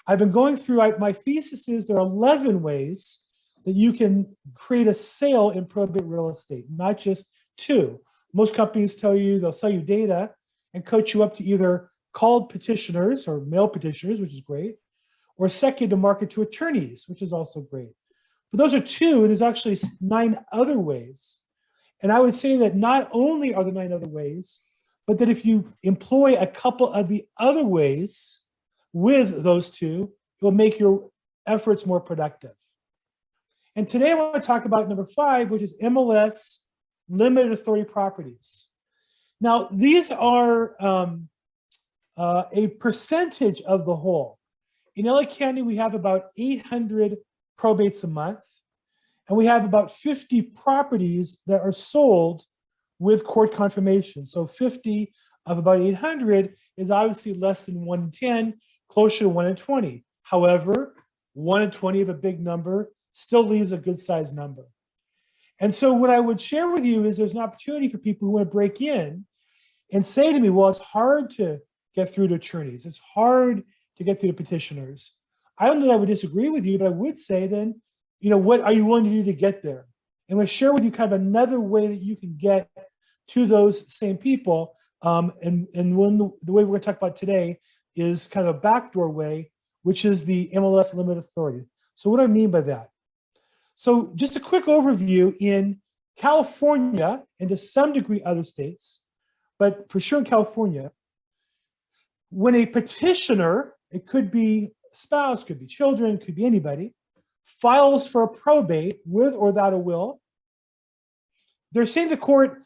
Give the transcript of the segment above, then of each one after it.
I've been going through, my thesis is there are 11 ways that you can create a sale in probate real estate, not just 2. Most companies tell you, they'll sell you data and coach you up to either called petitioners or mail petitioners, which is great, or second to market to attorneys, which is also great. But those are 2, and there's actually 9 other ways. And I would say that not only are there 9 other ways, but that if you employ a couple of the other ways with those 2, it will make your efforts more productive. And today I want to talk about number 5, which is MLS limited authority properties. Now, these are a percentage of the whole. In LA County, we have about 800 probates a month, and we have about 50 properties that are sold with court confirmation. So 50 of about 800 is obviously less than 1 in 10, closer to 1 in 20. However, 1 in 20 of a big number still leaves a good sized number. And so what I would share with you is there's an opportunity for people who want to break in and say to me, well, it's hard to get through to attorneys. It's hard to get through to petitioners. I don't know that I would disagree with you, but I would say then, what are you willing to do to get there? And I'm going to share with you kind of another way that you can get to those same people. And the way we're going to talk about today is kind of a backdoor way, which is the MLS limited authority. So what do I mean by that? So just a quick overview in California and to some degree other states, but for sure in California, when a petitioner, it could be a spouse, could be children, could be anybody, files for a probate with or without a will, they're saying to the court,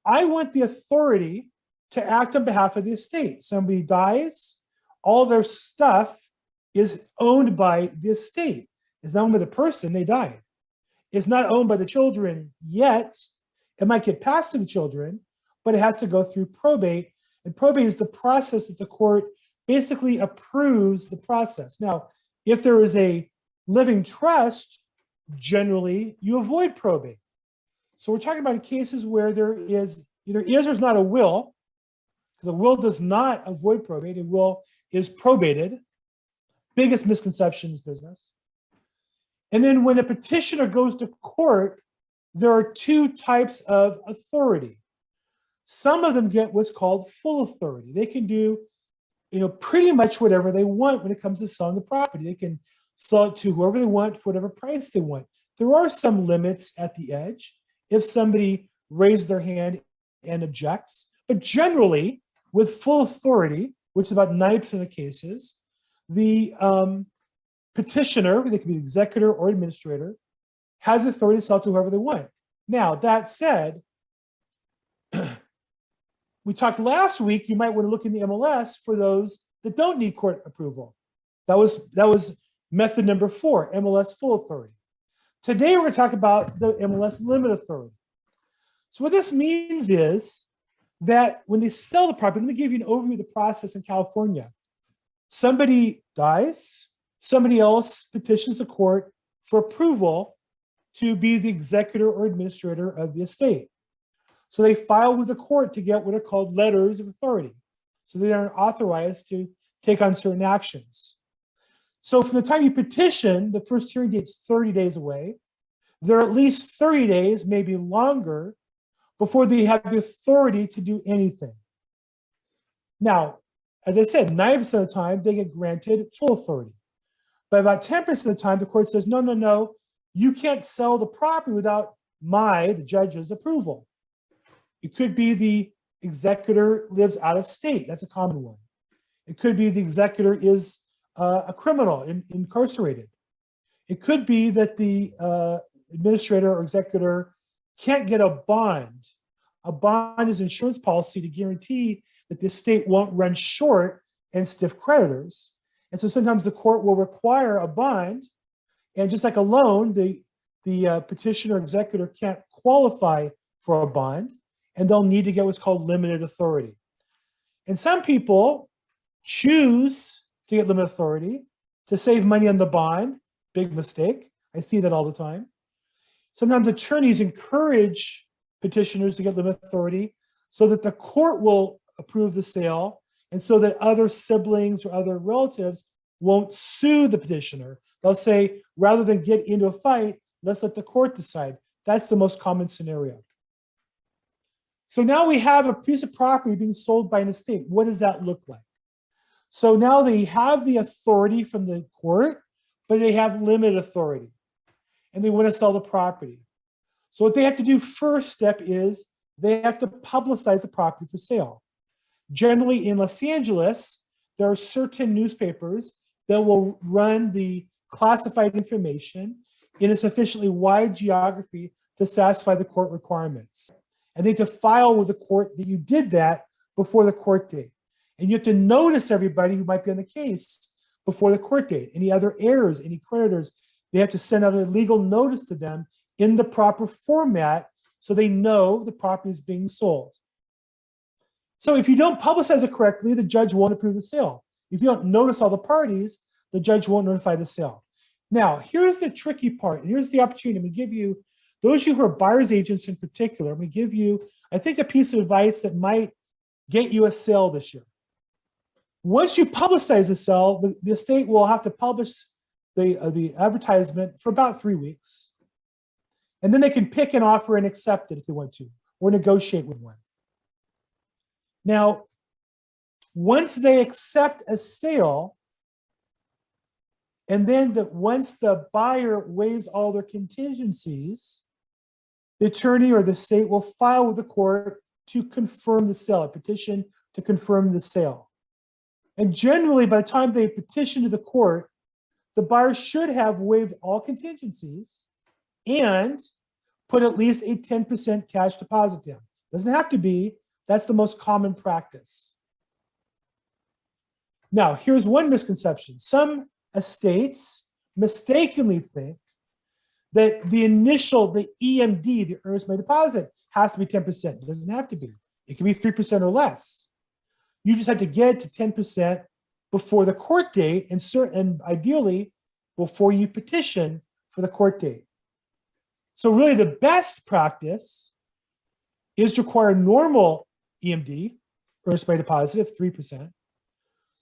I want the authority to act on behalf of the estate. Somebody dies, all their stuff is owned by the estate. It's not owned by the person, they died. It's not owned by the children yet. It might get passed to the children, but it has to go through probate. And probate is the process that the court basically approves the process. Now, if there is a living trust, generally you avoid probate. So we're talking about cases where there is either is or is not a will, because a will does not avoid probate. A will is probated. Biggest misconception is business. And then when a petitioner goes to court, there are 2 types of authority. Some of them get what's called full authority. They can do, pretty much whatever they want when it comes to selling the property. They can sell it to whoever they want for whatever price they want. There are some limits at the edge if somebody raised their hand and objects, but generally with full authority, which is about 90% of the cases, the petitioner, they can be the executor or administrator, has authority to sell to whoever they want. Now, that said, we talked last week, you might want to look in the MLS for those that don't need court approval. That was method number 4, MLS full authority. Today, we're going to talk about the MLS limit authority. So what this means is that when they sell the property, let me give you an overview of the process in California. Somebody dies, somebody else petitions the court for approval to be the executor or administrator of the estate. So they file with the court to get what are called letters of authority. So they are authorized to take on certain actions. So from the time you petition, the first hearing date's 30 days away. There are at least 30 days, maybe longer, before they have the authority to do anything. Now, as I said, 90% of the time, they get granted full authority. But about 10% of the time, the court says, no, you can't sell the property without the judge's approval. It could be the executor lives out of state. That's a common one. It could be the executor is a criminal, incarcerated. It could be that the administrator or executor can't get a bond. A bond is insurance policy to guarantee that the estate won't run short and stiff creditors. And so sometimes the court will require a bond, and just like a loan, the petitioner or executor can't qualify for a bond, and they'll need to get what's called limited authority. And some people choose to get limited authority to save money on the bond. Big mistake. I see that all the time. Sometimes attorneys encourage petitioners to get limited authority so that the court will approve the sale and so that other siblings or other relatives won't sue the petitioner. They'll say, rather than get into a fight, let's let the court decide. That's the most common scenario. So now we have a piece of property being sold by an estate. What does that look like? So now they have the authority from the court, but they have limited authority, and they want to sell the property. So what they have to do first step is they have to publicize the property for sale. Generally in Los Angeles, there are certain newspapers that will run the classified information in a sufficiently wide geography to satisfy the court requirements. And they have to file with the court that you did that before the court date. And you have to notice everybody who might be on the case before the court date. Any other heirs, any creditors, they have to send out a legal notice to them in the proper format so they know the property is being sold. So if you don't publicize it correctly, the judge won't approve the sale. If you don't notice all the parties, the judge won't notify the sale. Now, here's the tricky part. Here's the opportunity. I'm going to give you, those of you who are buyer's agents in particular, I'm going to give you, I think, a piece of advice that might get you a sale this year. Once you publicize the sale, the estate will have to publish the advertisement for about 3 weeks. And then they can pick an offer and accept it if they want to, or negotiate with one. Now, once they accept a sale, and then once the buyer waives all their contingencies, the attorney or the state will file with the court to confirm the sale, a petition to confirm the sale. And generally, by the time they petition to the court, the buyer should have waived all contingencies and put at least a 10% cash deposit down. Doesn't have to be, that's the most common practice. Now, here's one misconception. Some estates mistakenly think that the initial, the EMD, the earnest money deposit, has to be 10%. It doesn't have to be. It can be 3% or less. You just have to get to 10% before the court date, and ideally before you petition for the court date. So really the best practice is to require normal EMD, earnest money deposit of 3%,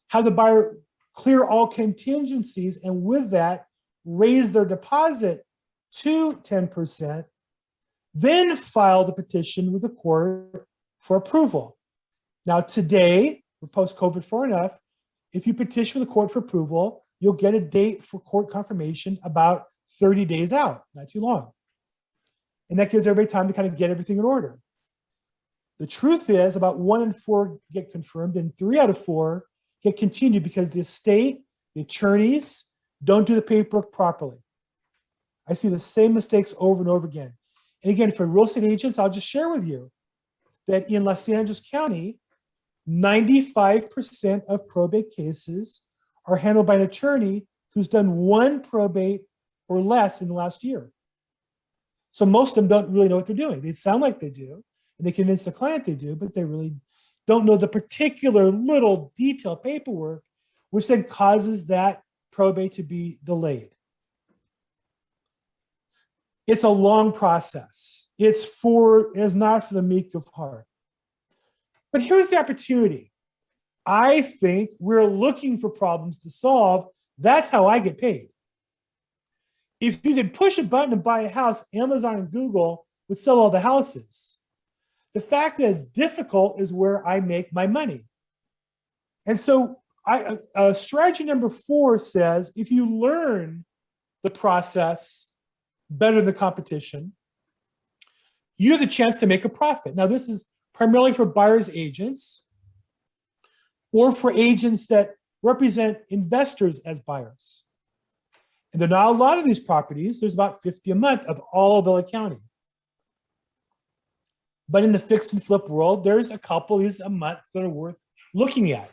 have the buyer clear all contingencies, and with that, raise their deposit to 10%, then file the petition with the court for approval. Now today, we're post-COVID far enough, if you petition with the court for approval, you'll get a date for court confirmation about 30 days out, not too long. And that gives everybody time to kind of get everything in order. The truth is about 1 in 4 get confirmed and 3 out of 4 get continued because the estate, the attorneys don't do the paperwork properly. I see the same mistakes over and over again. And again, for real estate agents, I'll just share with you that in Los Angeles County, 95% of probate cases are handled by an attorney who's done 1 probate or less in the last year. So most of them don't really know what they're doing. They sound like they do, and they convince the client they do, but they really don't know the particular little detailed paperwork, which then causes that probate to be delayed. It's a long process. It's not for the meek of heart. But here's the opportunity. I think we're looking for problems to solve. That's how I get paid. If you could push a button and buy a house, Amazon and Google would sell all the houses. The fact that it's difficult is where I make my money. And so strategy number 4 says, if you learn the process better than the competition, you have the chance to make a profit. Now, this is primarily for buyer's agents or for agents that represent investors as buyers. And there are not a lot of these properties. There's about 50 a month of all of LA County. But in the fix and flip world, there's a couple of these a month that are worth looking at.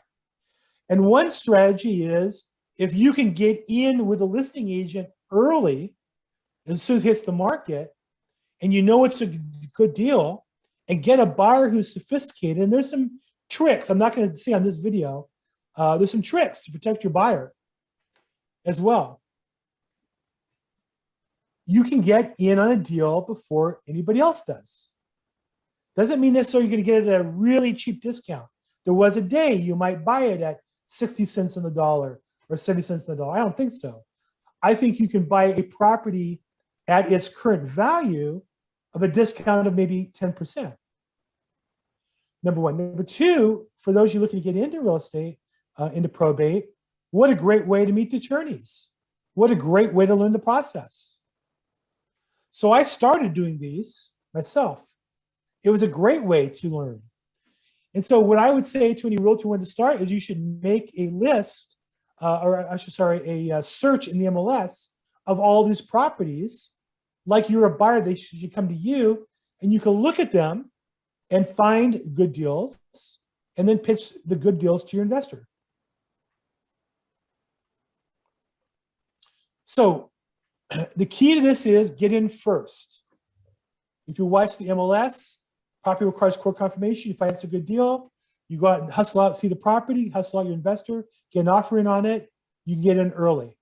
And one strategy is if you can get in with a listing agent early, as soon as it hits the market, and you know it's a good deal, and get a buyer who's sophisticated. And there's some tricks I'm not going to say on this video. There's some tricks to protect your buyer as well. You can get in on a deal before anybody else does. Doesn't mean necessarily you're going to get it at a really cheap discount. There was a day you might buy it at 60 cents on the dollar, or 70 cents on the dollar. I don't think so. I think you can buy a property at its current value of a discount of maybe 10%. Number one. Number two, for those you looking to get into real estate, into probate, what a great way to meet the attorneys. What a great way to learn the process. So I started doing these myself. It was a great way to learn. And so what I would say to any realtor when to start is you should make a list, a search in the MLS of all these properties. Like you're a buyer, they should come to you and you can look at them and find good deals and then pitch the good deals to your investor. So the key to this is get in first. If you watch the MLS, property requires court confirmation, you find it's a good deal, you go out and hustle out, see the property, hustle out your investor, get an offer in on it, you can get in early.